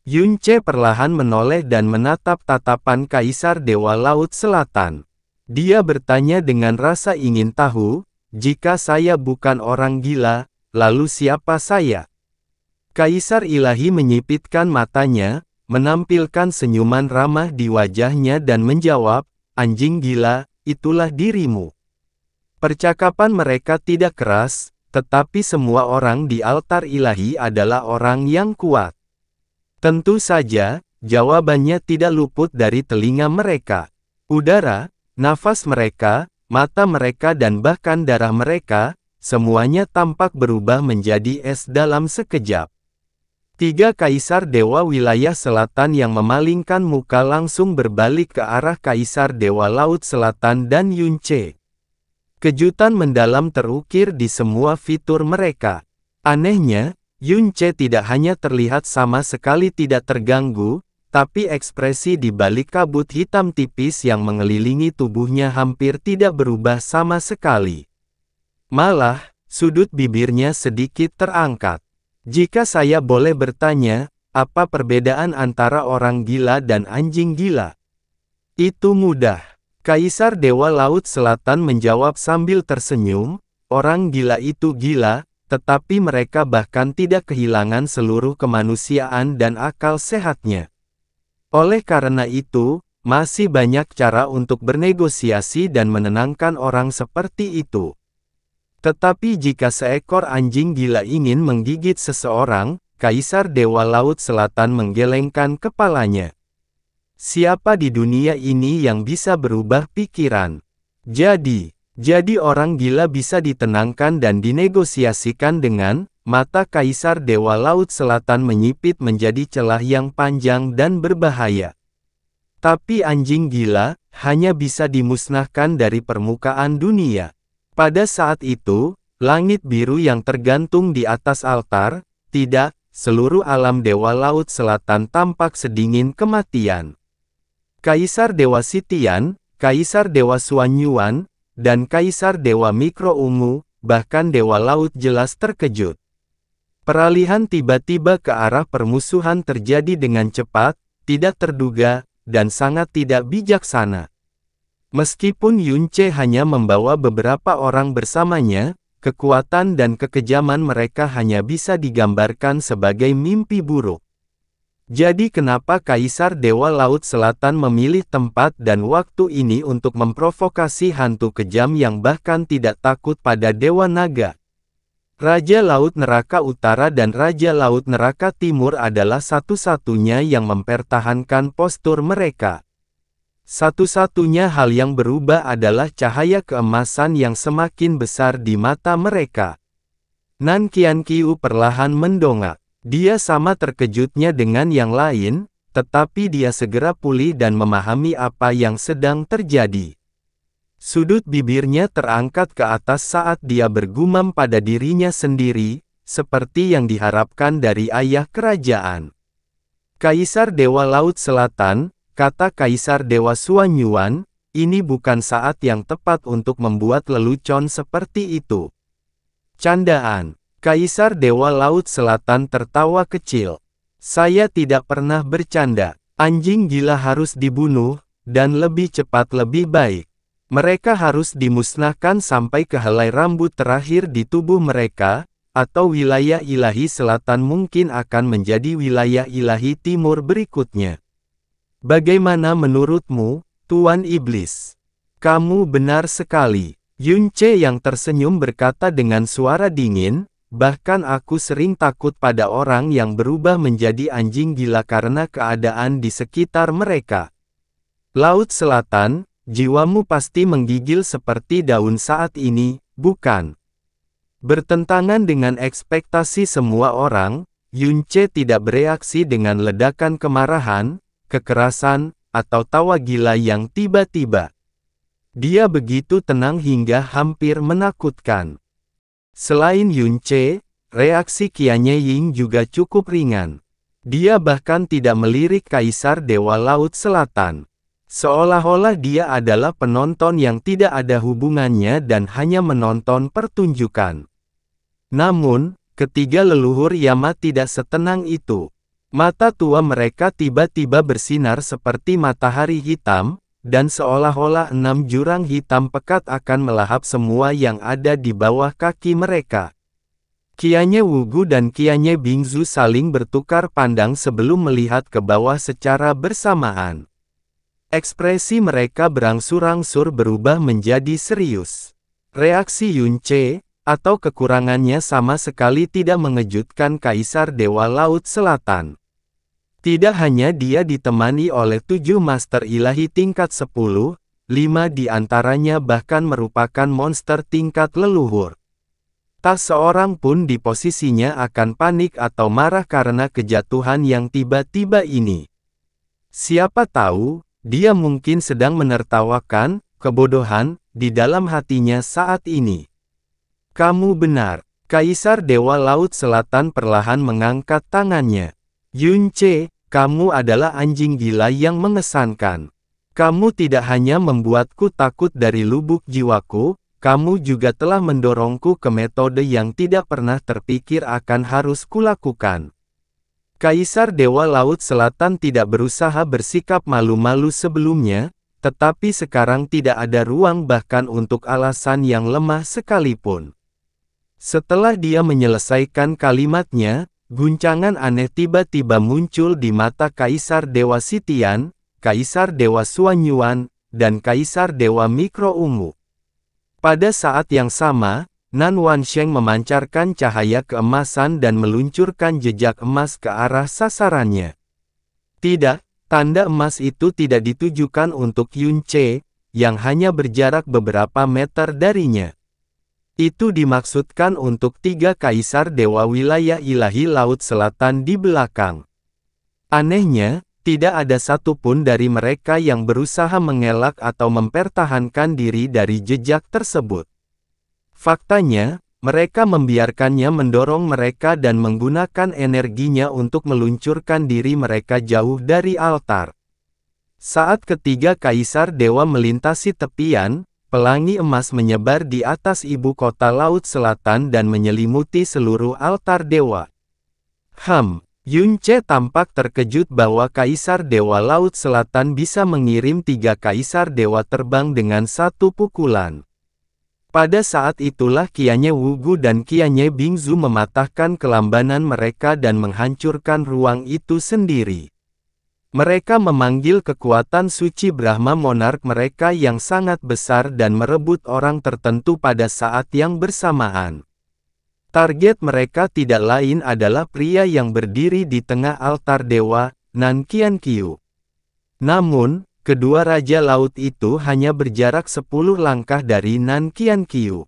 Yunce perlahan menoleh dan menatap tatapan Kaisar Dewa Laut Selatan. Dia bertanya dengan rasa ingin tahu, jika saya bukan orang gila, lalu siapa saya? Kaisar Ilahi menyipitkan matanya, menampilkan senyuman ramah di wajahnya dan menjawab, anjing gila, itulah dirimu. Percakapan mereka tidak keras, tetapi semua orang di altar ilahi adalah orang yang kuat. Tentu saja, jawabannya tidak luput dari telinga mereka. Udara, nafas mereka, mata mereka dan bahkan darah mereka, semuanya tampak berubah menjadi es dalam sekejap. Tiga kaisar dewa wilayah selatan yang memalingkan muka langsung berbalik ke arah Kaisar Dewa Laut Selatan dan Yunce. Kejutan mendalam terukir di semua fitur mereka. Anehnya, Yunce tidak hanya terlihat sama sekali tidak terganggu, tapi ekspresi di balik kabut hitam tipis yang mengelilingi tubuhnya hampir tidak berubah sama sekali. Malah, sudut bibirnya sedikit terangkat. Jika saya boleh bertanya, apa perbedaan antara orang gila dan anjing gila? Itu mudah. Kaisar Dewa Laut Selatan menjawab sambil tersenyum, orang gila itu gila, tetapi mereka bahkan tidak kehilangan seluruh kemanusiaan dan akal sehatnya. Oleh karena itu, masih banyak cara untuk bernegosiasi dan menenangkan orang seperti itu. Tetapi jika seekor anjing gila ingin menggigit seseorang, Kaisar Dewa Laut Selatan menggelengkan kepalanya. Siapa di dunia ini yang bisa berubah pikiran? Jadi orang gila bisa ditenangkan dan dinegosiasikan dengan, mata Kaisar Dewa Laut Selatan menyipit menjadi celah yang panjang dan berbahaya. Tapi anjing gila, hanya bisa dimusnahkan dari permukaan dunia. Pada saat itu, langit biru yang tergantung di atas altar, tidak, seluruh alam Dewa Laut Selatan tampak sedingin kematian. Kaisar Dewa Sitian, Kaisar Dewa Suanyuan, dan Kaisar Dewa Mikro Ungu, bahkan Dewa Laut jelas terkejut. Peralihan tiba-tiba ke arah permusuhan terjadi dengan cepat, tidak terduga, dan sangat tidak bijaksana. Meskipun Yunce hanya membawa beberapa orang bersamanya, kekuatan dan kekejaman mereka hanya bisa digambarkan sebagai mimpi buruk. Jadi kenapa Kaisar Dewa Laut Selatan memilih tempat dan waktu ini untuk memprovokasi hantu kejam yang bahkan tidak takut pada Dewa Naga? Raja Laut Neraka Utara dan Raja Laut Neraka Timur adalah satu-satunya yang mempertahankan postur mereka. Satu-satunya hal yang berubah adalah cahaya keemasan yang semakin besar di mata mereka. Nan Qianqiu perlahan mendongak. Dia sama terkejutnya dengan yang lain, tetapi dia segera pulih dan memahami apa yang sedang terjadi. Sudut bibirnya terangkat ke atas saat dia bergumam pada dirinya sendiri, seperti yang diharapkan dari ayah kerajaan. Kaisar Dewa Laut Selatan, kata Kaisar Dewa Suanyuan, ini bukan saat yang tepat untuk membuat lelucon seperti itu. Candaan. Kaisar Dewa Laut Selatan tertawa kecil. Saya tidak pernah bercanda. Anjing gila harus dibunuh, dan lebih cepat lebih baik. Mereka harus dimusnahkan sampai ke helai rambut terakhir di tubuh mereka, atau wilayah ilahi selatan mungkin akan menjadi wilayah ilahi timur berikutnya. Bagaimana menurutmu, Tuan Iblis? Kamu benar sekali. Yunce yang tersenyum berkata dengan suara dingin, bahkan aku sering takut pada orang yang berubah menjadi anjing gila karena keadaan di sekitar mereka. Laut Selatan, jiwamu pasti menggigil seperti daun saat ini, bukan? Bertentangan dengan ekspektasi semua orang, Yunce tidak bereaksi dengan ledakan kemarahan, kekerasan, atau tawa gila yang tiba-tiba. Dia begitu tenang hingga hampir menakutkan. Selain Yunce, reaksi Qianye Ying juga cukup ringan. Dia bahkan tidak melirik Kaisar Dewa Laut Selatan. Seolah-olah dia adalah penonton yang tidak ada hubungannya dan hanya menonton pertunjukan. Namun, ketiga leluhur Yama tidak setenang itu. Mata tua mereka tiba-tiba bersinar seperti matahari hitam, dan seolah-olah 6 jurang hitam pekat akan melahap semua yang ada di bawah kaki mereka. Qianye Wugu dan Qianye Bingzu saling bertukar pandang sebelum melihat ke bawah secara bersamaan. Ekspresi mereka berangsur-angsur berubah menjadi serius. Reaksi Yunce, atau kekurangannya sama sekali tidak mengejutkan Kaisar Dewa Laut Selatan. Tidak hanya dia ditemani oleh 7 Master Ilahi tingkat 10, 5 di antaranya bahkan merupakan monster tingkat leluhur. Tak seorang pun di posisinya akan panik atau marah karena kejatuhan yang tiba-tiba ini. Siapa tahu, dia mungkin sedang menertawakan kebodohan di dalam hatinya saat ini. Kamu benar, Kaisar Dewa Laut Selatan perlahan mengangkat tangannya. Yunce, kamu adalah anjing gila yang mengesankan. Kamu tidak hanya membuatku takut dari lubuk jiwaku, kamu juga telah mendorongku ke metode yang tidak pernah terpikir akan harus kulakukan. Kaisar Dewa Laut Selatan tidak berusaha bersikap malu-malu sebelumnya, tetapi sekarang tidak ada ruang bahkan untuk alasan yang lemah sekalipun. Setelah dia menyelesaikan kalimatnya, guncangan aneh tiba-tiba muncul di mata Kaisar Dewa Sitian, Kaisar Dewa Suanyuan, dan Kaisar Dewa Mikro Ungu. Pada saat yang sama, Nan Wansheng memancarkan cahaya keemasan dan meluncurkan jejak emas ke arah sasarannya. Tidak, tanda emas itu tidak ditujukan untuk Yunce, yang hanya berjarak beberapa meter darinya. Itu dimaksudkan untuk 3 Kaisar Dewa Wilayah Ilahi Laut Selatan di belakang. Anehnya, tidak ada satupun dari mereka yang berusaha mengelak atau mempertahankan diri dari jejak tersebut. Faktanya, mereka membiarkannya mendorong mereka dan menggunakan energinya untuk meluncurkan diri mereka jauh dari altar. Saat ketiga Kaisar Dewa melintasi tepian, pelangi emas menyebar di atas ibu kota Laut Selatan dan menyelimuti seluruh altar dewa. Yunce tampak terkejut bahwa Kaisar Dewa Laut Selatan bisa mengirim 3 Kaisar Dewa terbang dengan satu pukulan. Pada saat itulah Qianye Wugu dan Qianye Bingzu mematahkan kelambanan mereka dan menghancurkan ruang itu sendiri. Mereka memanggil kekuatan suci Brahma Monark mereka yang sangat besar dan merebut orang tertentu pada saat yang bersamaan. Target mereka tidak lain adalah pria yang berdiri di tengah altar dewa, Nan Qianqiu. Namun, kedua Raja Laut itu hanya berjarak 10 langkah dari Nan Qianqiu.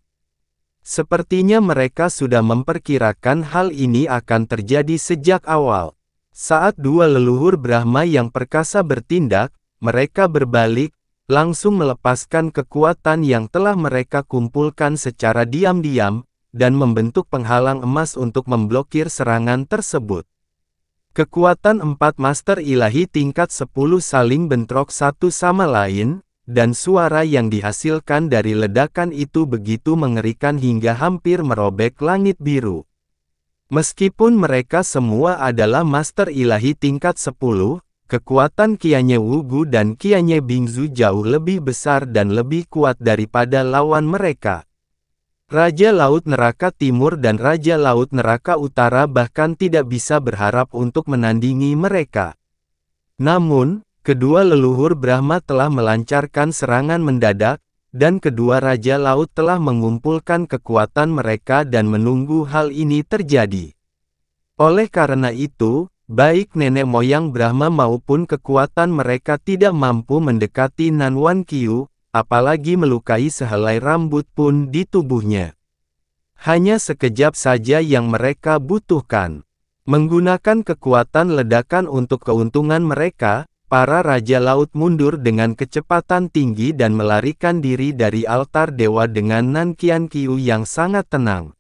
Sepertinya mereka sudah memperkirakan hal ini akan terjadi sejak awal. Saat 2 leluhur Brahma yang perkasa bertindak, mereka berbalik, langsung melepaskan kekuatan yang telah mereka kumpulkan secara diam-diam, dan membentuk penghalang emas untuk memblokir serangan tersebut. Kekuatan 4 Master Ilahi tingkat 10 saling bentrok satu sama lain, dan suara yang dihasilkan dari ledakan itu begitu mengerikan hingga hampir merobek langit biru. Meskipun mereka semua adalah Master Ilahi tingkat 10, kekuatan Qianye Wugu dan Qianye Bingzu jauh lebih besar dan lebih kuat daripada lawan mereka. Raja Laut Neraka Timur dan Raja Laut Neraka Utara bahkan tidak bisa berharap untuk menandingi mereka. Namun, kedua leluhur Brahma telah melancarkan serangan mendadak, dan kedua Raja Laut telah mengumpulkan kekuatan mereka dan menunggu hal ini terjadi. Oleh karena itu, baik nenek moyang Brahma maupun kekuatan mereka tidak mampu mendekati Nanwan Qiu, apalagi melukai sehelai rambut pun di tubuhnya. Hanya sekejap saja yang mereka butuhkan. Menggunakan kekuatan ledakan untuk keuntungan mereka, para Raja Laut mundur dengan kecepatan tinggi dan melarikan diri dari altar dewa dengan Nankian Qiu yang sangat tenang.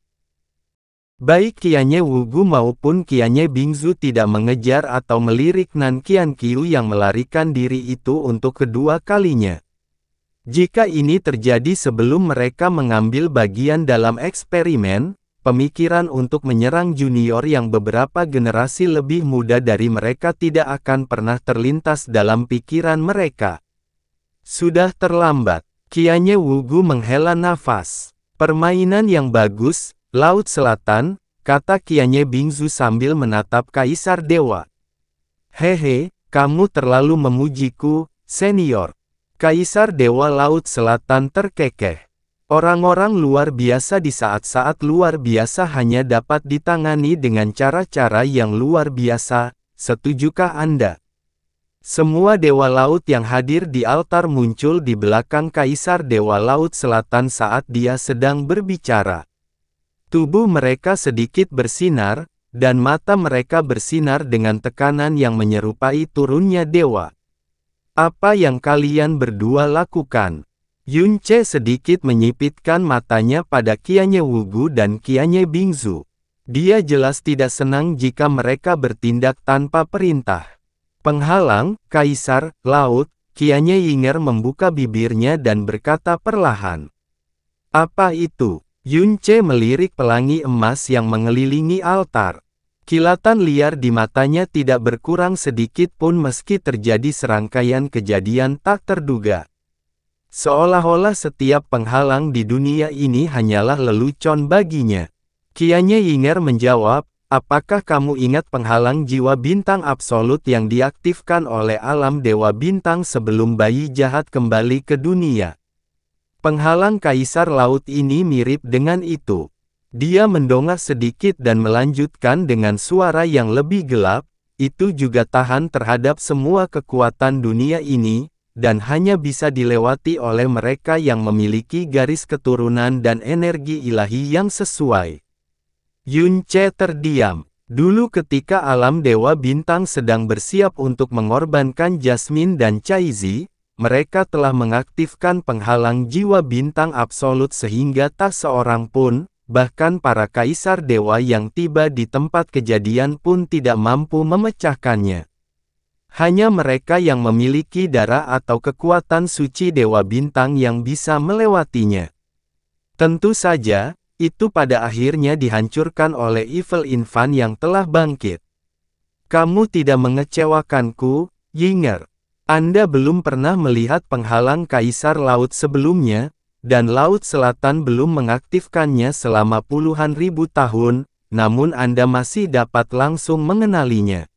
Baik Qianye Wugu maupun Qianye Bingzu tidak mengejar atau melirik Nankian Qiu yang melarikan diri itu untuk kedua kalinya. Jika ini terjadi sebelum mereka mengambil bagian dalam eksperimen, pemikiran untuk menyerang junior yang beberapa generasi lebih muda dari mereka tidak akan pernah terlintas dalam pikiran mereka. Sudah terlambat. Qianye Wugu menghela nafas. Permainan yang bagus, Laut Selatan, kata Qianye Bingzu sambil menatap Kaisar Dewa. Hehe, kamu terlalu memujiku, senior. Kaisar Dewa Laut Selatan terkekeh. Orang-orang luar biasa di saat-saat luar biasa hanya dapat ditangani dengan cara-cara yang luar biasa, setujukah Anda? Semua Dewa Laut yang hadir di altar muncul di belakang Kaisar Dewa Laut Selatan saat dia sedang berbicara. Tubuh mereka sedikit bersinar, dan mata mereka bersinar dengan tekanan yang menyerupai turunnya dewa. Apa yang kalian berdua lakukan? Yun Ce sedikit menyipitkan matanya pada Qianye Wugu dan Qianye Bingzu. Dia jelas tidak senang jika mereka bertindak tanpa perintah. Penghalang, Kaisar, Laut, Qianye Yinger membuka bibirnya dan berkata perlahan. Apa itu? Yun Ce melirik pelangi emas yang mengelilingi altar. Kilatan liar di matanya tidak berkurang sedikit pun meski terjadi serangkaian kejadian tak terduga. Seolah-olah setiap penghalang di dunia ini hanyalah lelucon baginya. Qianye Yinger menjawab, apakah kamu ingat penghalang jiwa bintang absolut yang diaktifkan oleh alam dewa bintang sebelum bayi jahat kembali ke dunia? Penghalang Kaisar Laut ini mirip dengan itu. Dia mendongak sedikit dan melanjutkan dengan suara yang lebih gelap, itu juga tahan terhadap semua kekuatan dunia ini, dan hanya bisa dilewati oleh mereka yang memiliki garis keturunan dan energi ilahi yang sesuai. Yun Ce terdiam. Dulu ketika alam dewa bintang sedang bersiap untuk mengorbankan Jasmine dan Caizi, mereka telah mengaktifkan penghalang jiwa bintang absolut sehingga tak seorang pun, bahkan para kaisar dewa yang tiba di tempat kejadian pun tidak mampu memecahkannya. Hanya mereka yang memiliki darah atau kekuatan suci Dewa Bintang yang bisa melewatinya. Tentu saja, itu pada akhirnya dihancurkan oleh Evil Infant yang telah bangkit. Kamu tidak mengecewakanku, Yinger. Anda belum pernah melihat penghalang Kaisar Laut sebelumnya, dan Laut Selatan belum mengaktifkannya selama puluhan ribu tahun, namun Anda masih dapat langsung mengenalinya.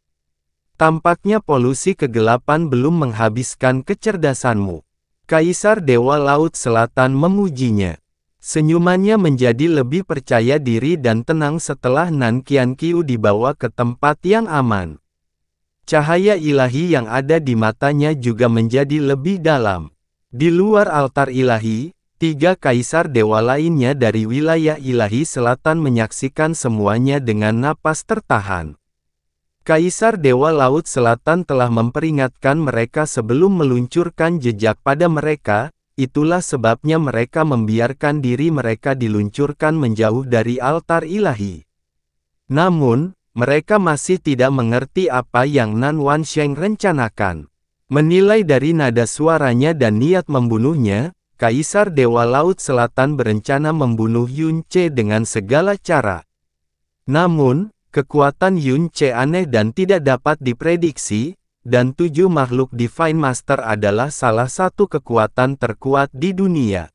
Tampaknya polusi kegelapan belum menghabiskan kecerdasanmu. Kaisar Dewa Laut Selatan memujinya. Senyumannya menjadi lebih percaya diri dan tenang setelah Nankian Qiu dibawa ke tempat yang aman. Cahaya ilahi yang ada di matanya juga menjadi lebih dalam. Di luar altar ilahi, 3 kaisar dewa lainnya dari wilayah ilahi selatan menyaksikan semuanya dengan napas tertahan. Kaisar Dewa Laut Selatan telah memperingatkan mereka sebelum meluncurkan jejak pada mereka, itulah sebabnya mereka membiarkan diri mereka diluncurkan menjauh dari altar ilahi. Namun, mereka masih tidak mengerti apa yang Nan Wansheng rencanakan. Menilai dari nada suaranya dan niat membunuhnya, Kaisar Dewa Laut Selatan berencana membunuh Yun Ce dengan segala cara. Namun, kekuatan Yun Ce aneh dan tidak dapat diprediksi, dan 7 makhluk Divine Master adalah salah satu kekuatan terkuat di dunia.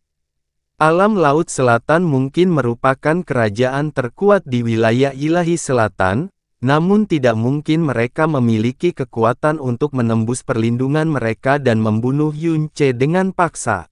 Alam Laut Selatan mungkin merupakan kerajaan terkuat di wilayah ilahi selatan, namun tidak mungkin mereka memiliki kekuatan untuk menembus perlindungan mereka dan membunuh Yun Ce dengan paksa.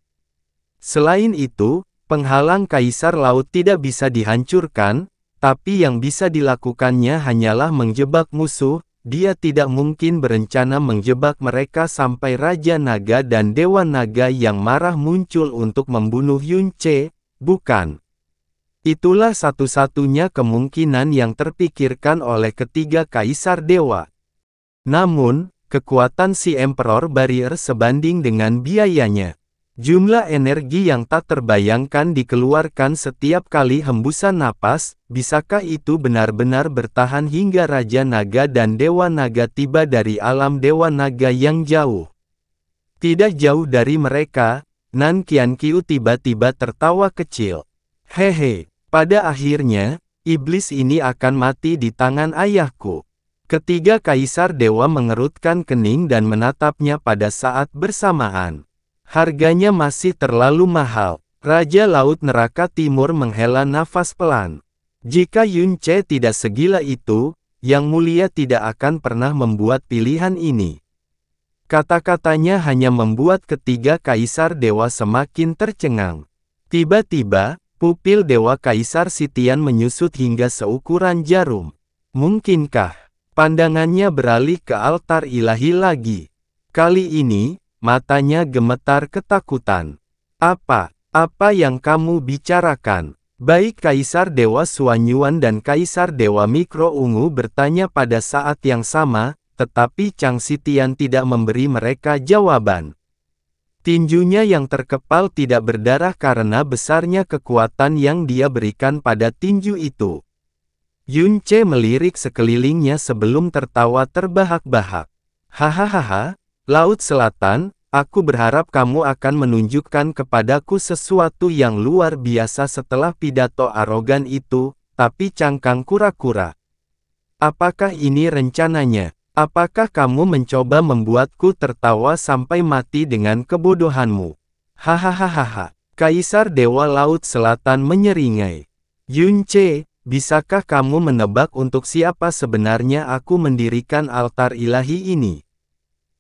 Selain itu, penghalang Kaisar Laut tidak bisa dihancurkan, tapi yang bisa dilakukannya hanyalah menjebak musuh. Dia tidak mungkin berencana menjebak mereka sampai Raja Naga dan Dewa Naga yang marah muncul untuk membunuh Yunce, bukan? Itulah satu-satunya kemungkinan yang terpikirkan oleh ketiga Kaisar Dewa. Namun, kekuatan si Emperor Barrier sebanding dengan biayanya. Jumlah energi yang tak terbayangkan dikeluarkan setiap kali hembusan napas, bisakah itu benar-benar bertahan hingga Raja Naga dan Dewa Naga tiba dari alam Dewa Naga yang jauh? Tidak jauh dari mereka, Nan Qianqiu tiba-tiba tertawa kecil. Hehe, pada akhirnya, iblis ini akan mati di tangan ayahku. Ketiga Kaisar Dewa mengerutkan kening dan menatapnya pada saat bersamaan. Harganya masih terlalu mahal. Raja Laut Neraka Timur menghela nafas pelan. Jika Yunce tidak segila itu, Yang Mulia tidak akan pernah membuat pilihan ini. Kata-katanya hanya membuat ketiga Kaisar Dewa semakin tercengang. Tiba-tiba, pupil Dewa Kaisar Sitian menyusut hingga seukuran jarum. Mungkinkah? Pandangannya beralih ke altar ilahi lagi. Kali ini, matanya gemetar ketakutan. Apa yang kamu bicarakan? Baik Kaisar Dewa Suanyuan dan Kaisar Dewa Mikro Ungu bertanya pada saat yang sama, tetapi Chang Sitian tidak memberi mereka jawaban. Tinjunya yang terkepal tidak berdarah karena besarnya kekuatan yang dia berikan pada tinju itu. Yunce melirik sekelilingnya sebelum tertawa terbahak-bahak. Hahaha. Laut Selatan, aku berharap kamu akan menunjukkan kepadaku sesuatu yang luar biasa setelah pidato arogan itu, tapi cangkang kura-kura. Apakah ini rencananya? Apakah kamu mencoba membuatku tertawa sampai mati dengan kebodohanmu? Hahaha. Kaisar Dewa Laut Selatan menyeringai. Yunce, bisakah kamu menebak untuk siapa sebenarnya aku mendirikan altar ilahi ini?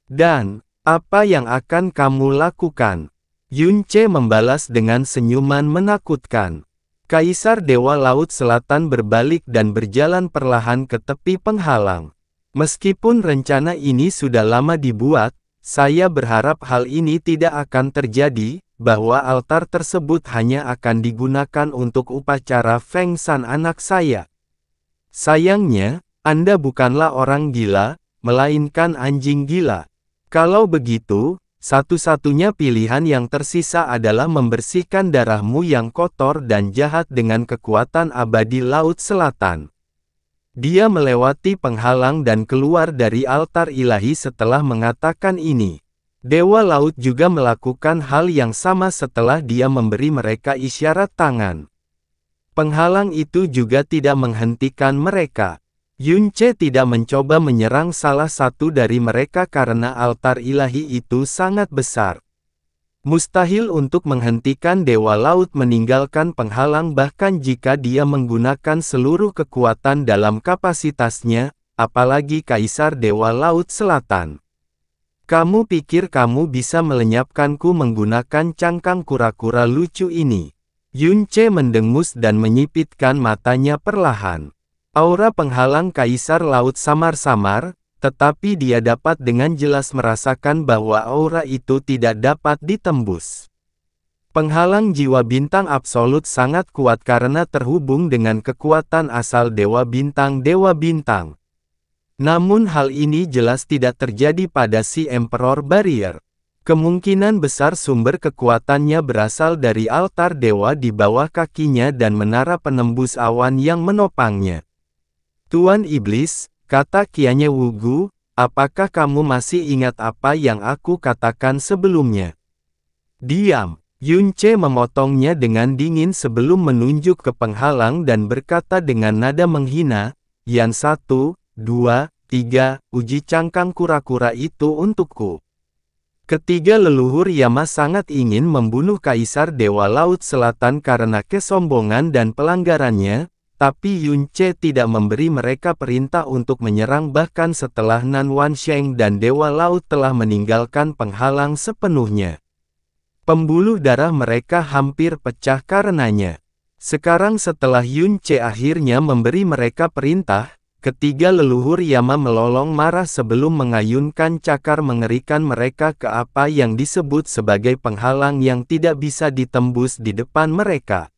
Dan, apa yang akan kamu lakukan? Yunce membalas dengan senyuman menakutkan. Kaisar Dewa Laut Selatan berbalik dan berjalan perlahan ke tepi penghalang. Meskipun rencana ini sudah lama dibuat, saya berharap hal ini tidak akan terjadi, bahwa altar tersebut hanya akan digunakan untuk upacara Feng Shan anak saya. Sayangnya, Anda bukanlah orang gila, melainkan anjing gila. Kalau begitu, satu-satunya pilihan yang tersisa adalah membersihkan darahmu yang kotor dan jahat dengan kekuatan abadi Laut Selatan. Dia melewati penghalang dan keluar dari altar ilahi setelah mengatakan ini. Dewa Laut juga melakukan hal yang sama setelah dia memberi mereka isyarat tangan. Penghalang itu juga tidak menghentikan mereka. Yunce tidak mencoba menyerang salah satu dari mereka karena altar ilahi itu sangat besar. Mustahil untuk menghentikan Dewa Laut meninggalkan penghalang bahkan jika dia menggunakan seluruh kekuatan dalam kapasitasnya, apalagi Kaisar Dewa Laut Selatan. Kamu pikir kamu bisa melenyapkanku menggunakan cangkang kura-kura lucu ini? Yunce mendengus dan menyipitkan matanya perlahan. Aura penghalang Kaisar Laut samar-samar, tetapi dia dapat dengan jelas merasakan bahwa aura itu tidak dapat ditembus. Penghalang jiwa bintang absolut sangat kuat karena terhubung dengan kekuatan asal Dewa Bintang. Namun hal ini jelas tidak terjadi pada si Emperor Barrier. Kemungkinan besar sumber kekuatannya berasal dari altar dewa di bawah kakinya dan menara penembus awan yang menopangnya. Tuan Iblis, kata Qianye Wugu, apakah kamu masih ingat apa yang aku katakan sebelumnya? Diam. Yunce memotongnya dengan dingin sebelum menunjuk ke penghalang dan berkata dengan nada menghina, Yan 1, 2, 3, uji cangkang kura-kura itu untukku. Ketiga leluhur Yama sangat ingin membunuh Kaisar Dewa Laut Selatan karena kesombongan dan pelanggarannya, tapi Yunce tidak memberi mereka perintah untuk menyerang bahkan setelah Nan Wansheng dan Dewa Laut telah meninggalkan penghalang sepenuhnya. Pembuluh darah mereka hampir pecah karenanya. Sekarang setelah Yun Ce akhirnya memberi mereka perintah, ketiga leluhur Yama melolong marah sebelum mengayunkan cakar mengerikan mereka ke apa yang disebut sebagai penghalang yang tidak bisa ditembus di depan mereka.